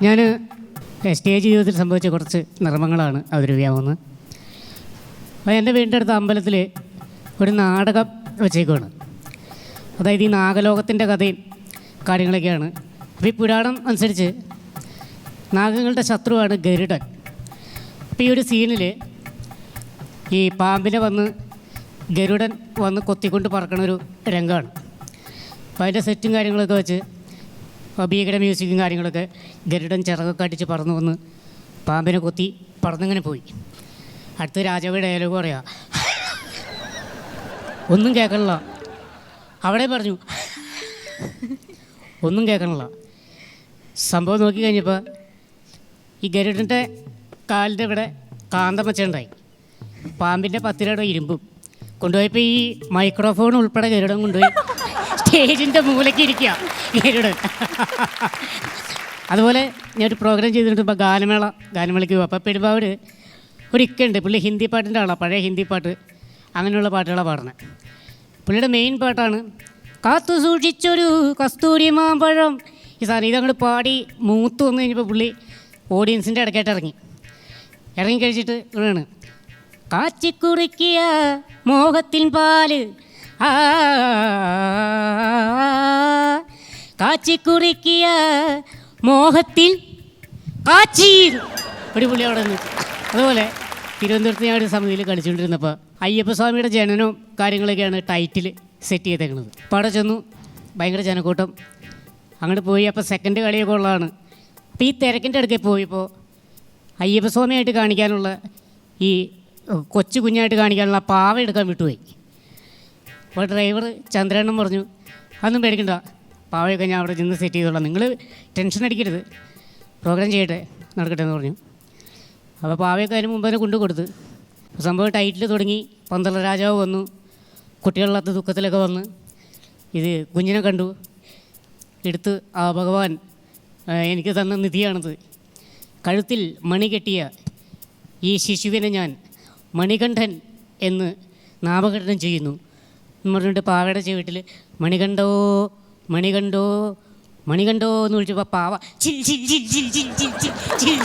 ഞാൻ സ്റ്റേജ് ജീവിതത്തിൽ സംഭവിച്ച കുറച്ച് നർമ്മങ്ങളാണ് അവതരിപ്പിക്കാൻ പോകുന്നത്. അപ്പോൾ എൻ്റെ വീടിൻ്റെ അടുത്ത അമ്പലത്തിൽ ഒരു നാടകം വെച്ചേക്കുവാണ്. അതായത് ഈ നാഗലോകത്തിൻ്റെ കഥയും കാര്യങ്ങളൊക്കെയാണ്. അപ്പോൾ ഈ പുരാണം അനുസരിച്ച് നാഗങ്ങളുടെ ശത്രുവാണ് ഗരുഡൻ. അപ്പോൾ ഈ ഒരു സീനിൽ ഈ പാമ്പിനെ വന്ന് ഗരുഡൻ വന്ന് കൊത്തിക്കൊണ്ട് പറക്കണൊരു രംഗമാണ്. അപ്പോൾ അതിൻ്റെ സെറ്റും കാര്യങ്ങളൊക്കെ വെച്ച് ഭീകര മ്യൂസിക്കും കാര്യങ്ങളൊക്കെ ഗരുഡൻ ചിറകൊക്കെ അടിച്ച് പറന്നു വന്ന് പാമ്പിനെ കൊത്തി പറന്നിങ്ങനെ പോയി. അടുത്ത രാജാവ് ഡയലോഗ് പറയാ, ഒന്നും കേൾക്കണില്ല. അവിടെ പറഞ്ഞു ഒന്നും കേൾക്കണില്ല. സംഭവം നോക്കി കഴിഞ്ഞപ്പോൾ ഈ ഗരുഡൻ്റെ കാലിൻ്റെ ഇവിടെ കാന്തം വെച്ചുണ്ടായി. പാമ്പിൻ്റെ 10 രൂപയുടെ ഇരുമ്പും കൊണ്ടുപോയപ്പോൾ ഈ മൈക്രോഫോൺ ഉൾപ്പെടെ ഗരുഡൻ കൊണ്ടുപോയി സ്റ്റേജിൻ്റെ മൂലയ്ക്ക് ഇരിക്കുക ഗരുഡൻ. അതുപോലെ ഞാനൊരു പ്രോഗ്രാം ചെയ്തിട്ടുണ്ട്. ഇപ്പോൾ ഗാനമേളയ്ക്ക് പോകും. അപ്പോൾ പെരുമ്പാവൂർ ഒരു ഇക്കുണ്ട്, പുള്ളി ഹിന്ദി പാട്ടിൻ്റെ ആളാണ്, പഴയ ഹിന്ദി പാട്ട് അങ്ങനെയുള്ള പാട്ടുകളാണ് പാടുന്നത്. പുള്ളിയുടെ മെയിൻ പാട്ടാണ് കാത്തു സൂക്ഷിച്ചൊരു കസ്തൂരി മാമ്പഴം. ഈ സാധനം ഇതങ്ങോട്ട് പാടി മൂത്ത് വന്നു കഴിഞ്ഞപ്പോൾ പുള്ളി ഓഡിയൻസിൻ്റെ ഇടയ്ക്കായിട്ട് ഇറങ്ങിക്കഴിച്ചിട്ട് ഇങ്ങനെയാണ് കാച്ചിക്കുറിക്കിയ മോഹത്തിൻ പാല് കാച്ചിക്കുറിക്കിയ മോഹത്തിൽ കാച്ചി ഒരു പുള്ളി അവിടെ നിന്ന്. അതുപോലെ തിരുവനന്തപുരത്ത് ഞാൻ ഒരു സമിതിയിൽ കളിച്ചുകൊണ്ടിരുന്നപ്പോൾ അയ്യപ്പസ്വാമിയുടെ ജനനവും കാര്യങ്ങളൊക്കെയാണ് ടൈറ്റിൽ സെറ്റ് ചെയ്തേക്കുന്നത്. അപ്പോൾ അവിടെ ചെന്നു, ഭയങ്കര ജനക്കൂട്ടം. അങ്ങോട്ട് പോയി. അപ്പോൾ സെക്കൻഡ് കളിയൊക്കെ ഉള്ളതാണ്. അപ്പോൾ ഈ തിരക്കിൻ്റെ അടുക്കൽ പോയപ്പോൾ അയ്യപ്പസ്വാമിയായിട്ട് കാണിക്കാനുള്ള ഈ കൊച്ചു കുഞ്ഞായിട്ട് കാണിക്കാനുള്ള പാവ എടുക്കാൻ വിട്ടുപോയി. അപ്പോൾ ഡ്രൈവർ ചന്ദ്രേണ്ണൻ പറഞ്ഞു, അതൊന്നും പേടിക്കണ്ട, പാവയൊക്കെ ഞാൻ അവിടെ ചെന്ന് സെറ്റ് ചെയ്തോളാം, നിങ്ങൾ ടെൻഷൻ അടിക്കരുത്, പ്രോഗ്രാം ചെയ്യട്ടെ, നടക്കട്ടെ എന്ന് പറഞ്ഞു. അപ്പോൾ പാവയൊക്കെ അതിന് മുമ്പ് തന്നെ കൊണ്ടു കൊടുത്ത് സംഭവം ടൈറ്റിൽ തുടങ്ങി. 12 രാജാവ് വന്നു, കുട്ടികളില്ലാത്ത ദുഃഖത്തിലൊക്കെ വന്ന് ഇത് കുഞ്ഞിനെ കണ്ടു, എടുത്ത് ആ ഭഗവാൻ എനിക്ക് തന്ന നിധിയാണത്, കഴുത്തിൽ മണി കെട്ടിയ ഈ ശിശുവിനെ ഞാൻ മണികണ്ഠൻ എന്ന് നാമകരണം ചെയ്യുന്നു എന്ന് പറഞ്ഞിട്ട് പാവയുടെ ചെവിട്ടിൽ മണികണ്ഠോ മണികണ്ഠോ മണികണ്ഠോ എന്ന് വിളിച്ചപ്പോൾ പാവ ചിൽ ചിൽ ചിൽ ചിൽ ചിൽ ചിൽ ചിൽ ചിൽ